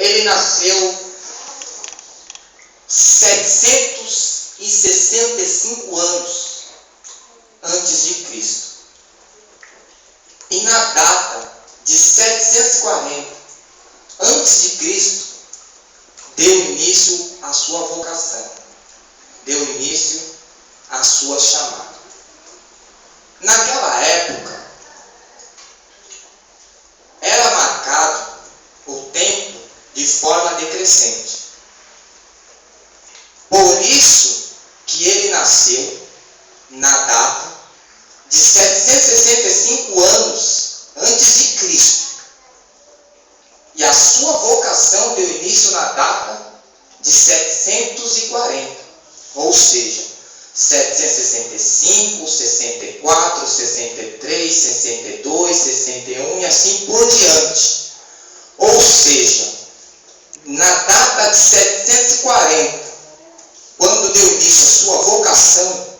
ele nasceu 765 anos antes de Cristo. E na data de 740 antes de Cristo, deu início à sua vocação, deu início à sua chamada. Naquela época, era marcado o tempo de forma decrescente. Por isso que ele nasceu na data de 765 anos antes de Cristo. E a sua vocação deu início na data de 740. Ou seja, 765, 64, 63, 62, 61 e assim por diante. Ou seja, na data de 740, quando deu início à sua vocação,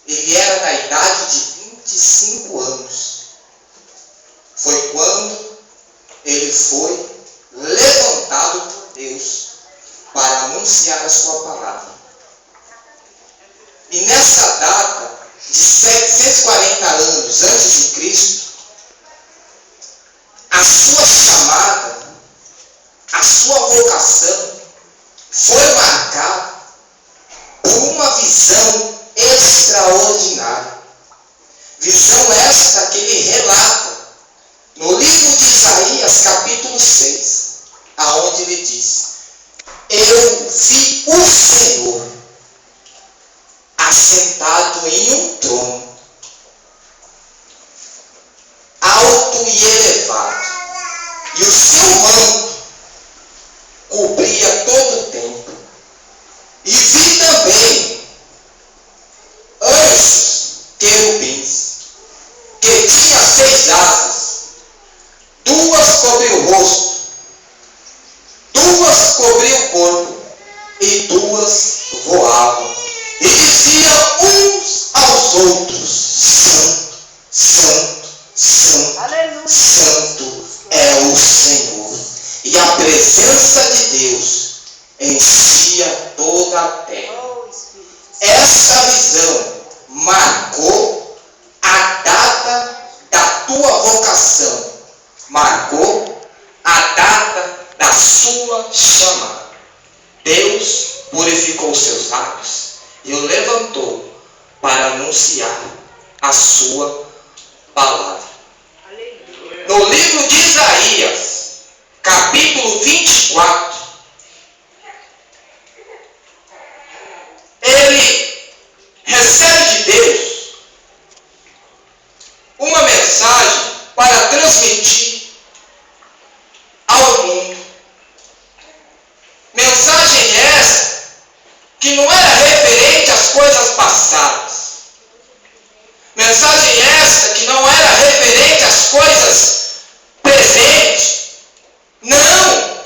ele era da idade de 25 anos. Foi quando ele foi levantado por Deus para anunciar a sua palavra. E nessa data de 740 anos antes de Cristo, a sua chamada, a sua vocação foi marcada por uma visão extraordinária. Visão esta que ele relata no livro de Isaías, capítulo 6, aonde ele diz: eu vi o Senhor assentado em um trono, alto e elevado, e o seu manto cobria todo o templo. E vi também anjos querubins, que tinha 6 asas, 2 cobriam o rosto, 2 cobriam o corpo, e 2 voavam. E diziam uns aos outros: Santo, Santo, Santo, Aleluia. Santo é o Senhor. E a presença de Deus enchia toda a terra. Oh, Espírito. Essa visão marcou a data da tua vocação, marcou a data da sua chamada. Deus purificou seus lábios e o levantou para anunciar a sua palavra. Aleluia. No livro de Isaías, capítulo 24, ele recebe de Deus uma mensagem para transmitir ao mundo. Mensagem essa que não era referente às coisas passadas. Mensagem essa que não era referente às coisas presentes. Não!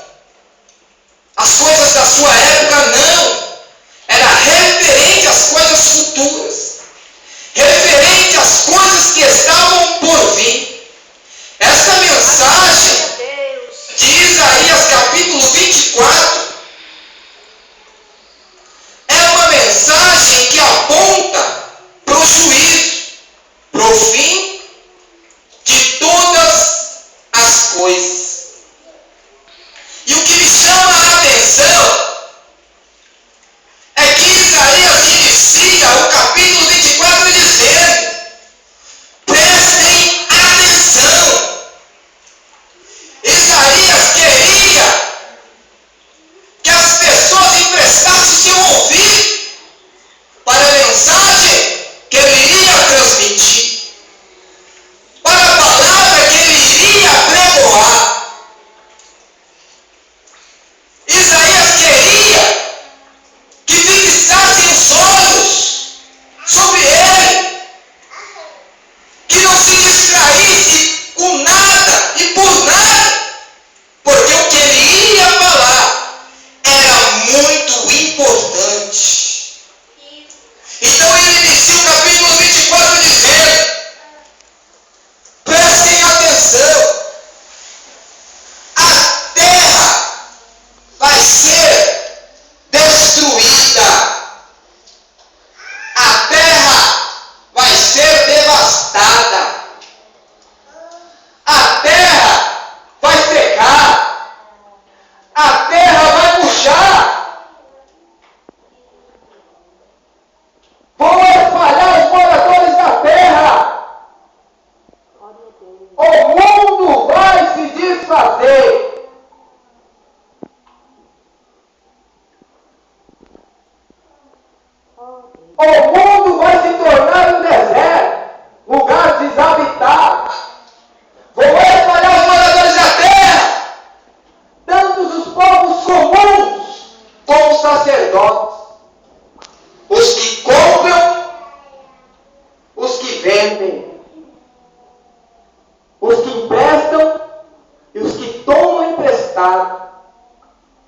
emprestados,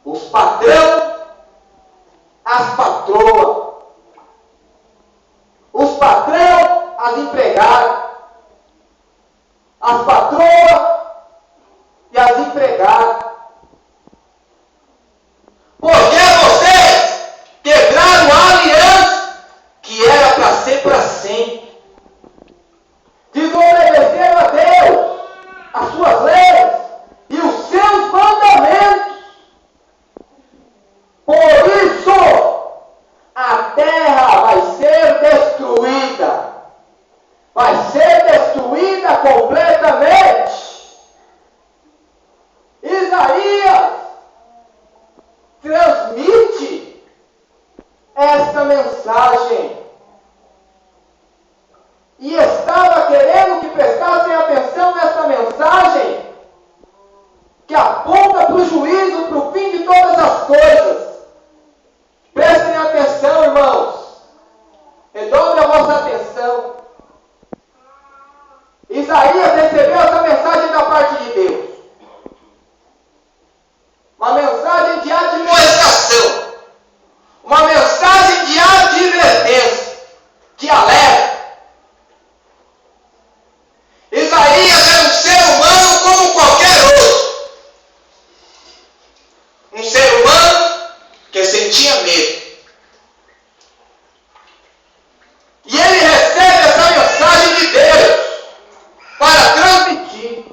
os patrão, as patroas, os patrão, as empregadas, as patroas e as empregadas. Porque vocês quebraram a aliança que era para ser para sempre. Desobedeceram a Deus, as suas leis e os seus mandamentos. Por isso, a terra vai ser destruída. Vai ser destruída completamente. Isaías transmite esta mensagem. E estava querendo que prestassem atenção nessa mensagem que aponta para o juízo, para o fim de todas as coisas. Prestem atenção, irmãos. Redobre a vossa atenção. Isaías recebeu essa mensagem da parte de Deus. Uma mensagem de admoestação. Uma mensagem de advertência. De alerta. Isaías era um ser humano como qualquer outro. Um ser humano que sentia medo. E ele recebe essa mensagem de Deus para transmitir.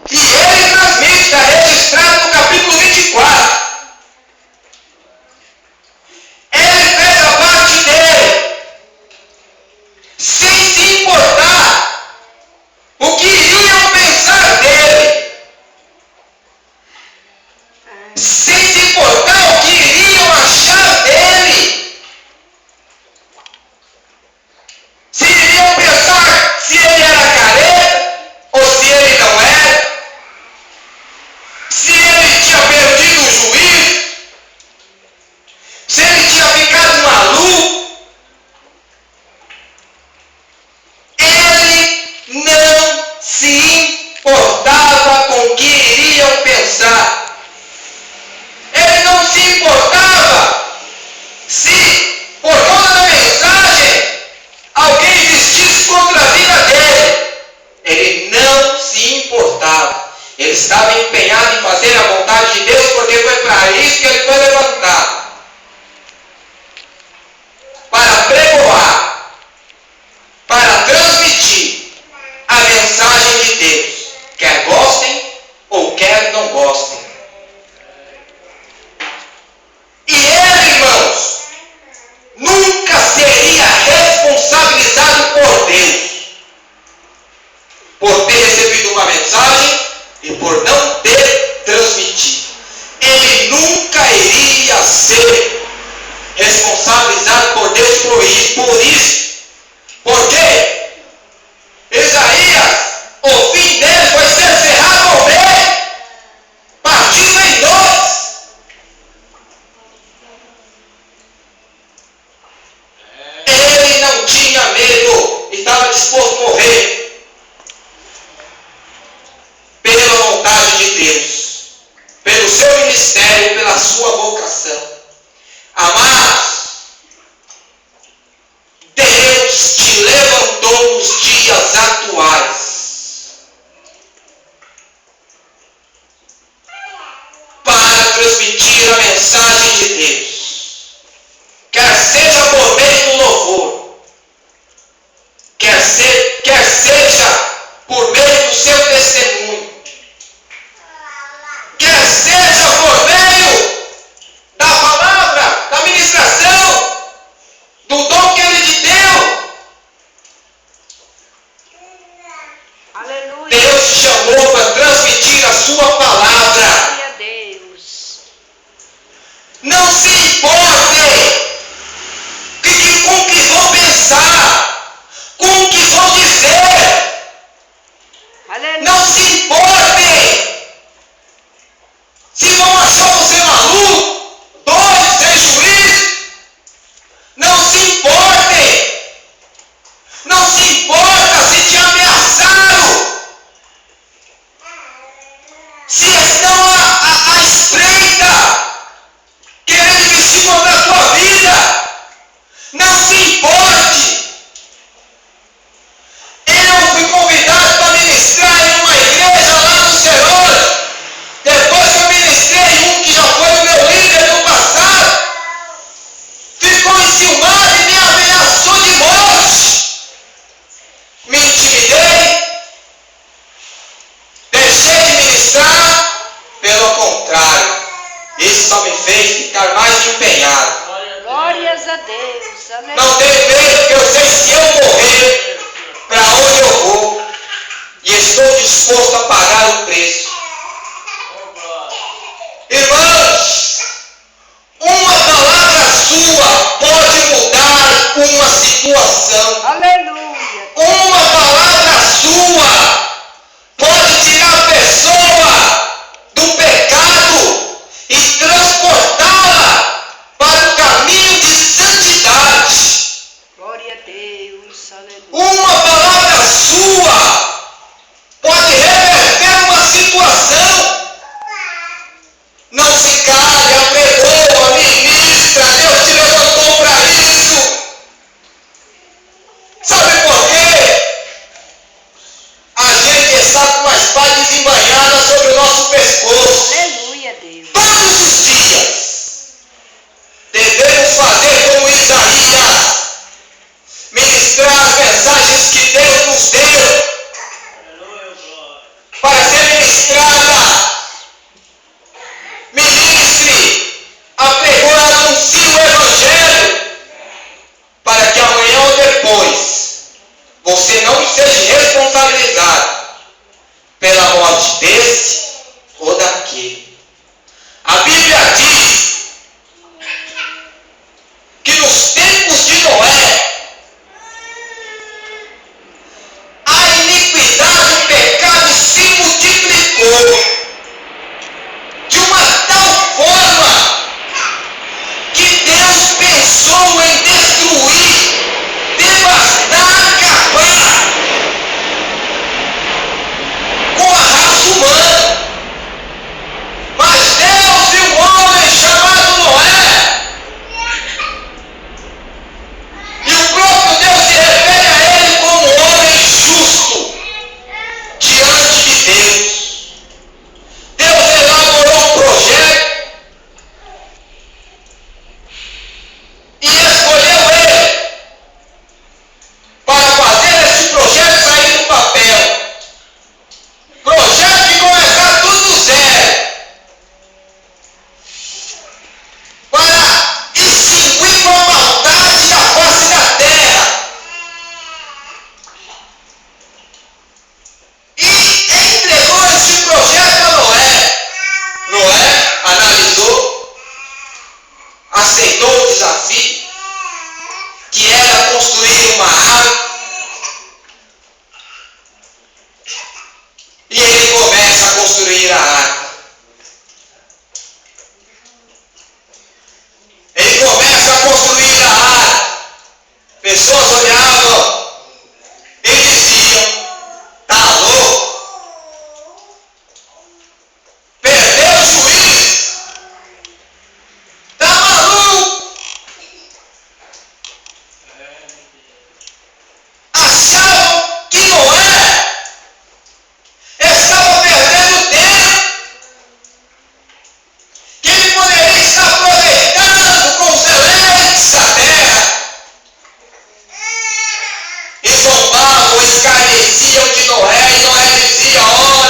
E ele transmite, está registrado no capítulo 24. Ele fez a parte dele, sem se importar o que iriam pensar dele, sem se importar o que iriam achar dele, se iriam pensar se ele era careta ou se ele não era, se ele tinha perdido o juízo, se ele tinha ficado maluco. Ele não se importava com o que iriam pensar. Ele não se importava se, por causa da mensagem, alguém existisse contra a vida dele. Ele não se importava. Ele estava empenhado em fazer a vontade de Deus, porque foi para isso que ele foi levantado. Para pregoar, para transmitir a mensagem de Deus. Quer gostem ou quer não gostem. E ele, irmãos, nunca seria responsabilizado por Deus por ter recebido uma mensagem e por não ter transmitido. Ele nunca iria ser responsabilizado por Deus por isso. Por quê? Isaías, o fim dele foi ser cerrado ao meio, partido em dois. Ele não tinha medo, estava disposto a morrer pela vontade de Deus, pelo seu ministério, pela sua vocação. Amados, Deus te levantou nos dias atuais para transmitir a mensagem de Deus. Quer seja por meio do louvor, quer seja por meio do seu testemunho, quer seja por meio da palavra, da ministração, do dom que Ele te deu. Aleluia. Deus te chamou para transmitir a sua palavra. Glória a Deus. Não se só me fez ficar mais empenhado. Glórias a Deus. Não tenho medo, porque eu sei que se eu morrer, para onde eu vou, e estou disposto a pagar o preço. Irmãos, uma palavra sua pode mudar uma situação. Aleluia. Uma palavra sua pode tirar a pessoa do pecado e transportá-la para o caminho de santidade. Glória a Deus. Aleluia. Uma palavra sua pode reverter uma situação. Não se cale, apregoa, ministra, Deus te levantou para isso. Sabe por quê? A gente está com uma espada desembainhada sobre o nosso pescoço. Aleluia, Deus. Todos os dias devemos fazer como Isaías, ministrar as mensagens que Deus nos deu para ser ministrada. Ministre, apregoe, anuncie o Evangelho, para que amanhã ou depois você não seja responsabilizado pela morte desse ou daquele. A Bíblia diz que nos tempos de Noé, a iniquidade, o pecado se multiplicou de uma tal forma que Deus pensou em destruir, devastar, acabar com a raça humana. Mas Deus viu um homem chamado Noé, e o próprio Deus se refere a ele como um homem justo diante de Deus. Deus elaborou um projeto e escolheu ele para fazer esse projeto sair do papel. Projeto de começar tudo do zero, para extinguir com a maldade da face da terra. E entregou esse projeto a Noé. Noé analisou, aceitou o desafio, que era construir uma arca, e ele começa a construir a arca. Ele começa a construir a arca. Pessoas olhavam e diziam: tá louco, perdeu o juízo, tá maluco. Achavam que Noé estava perdendo tempo, que ele poderia estar aproveitando com os eleitos da terra. E zombavam, escarneciam de Noé, e Noé dizia: ó,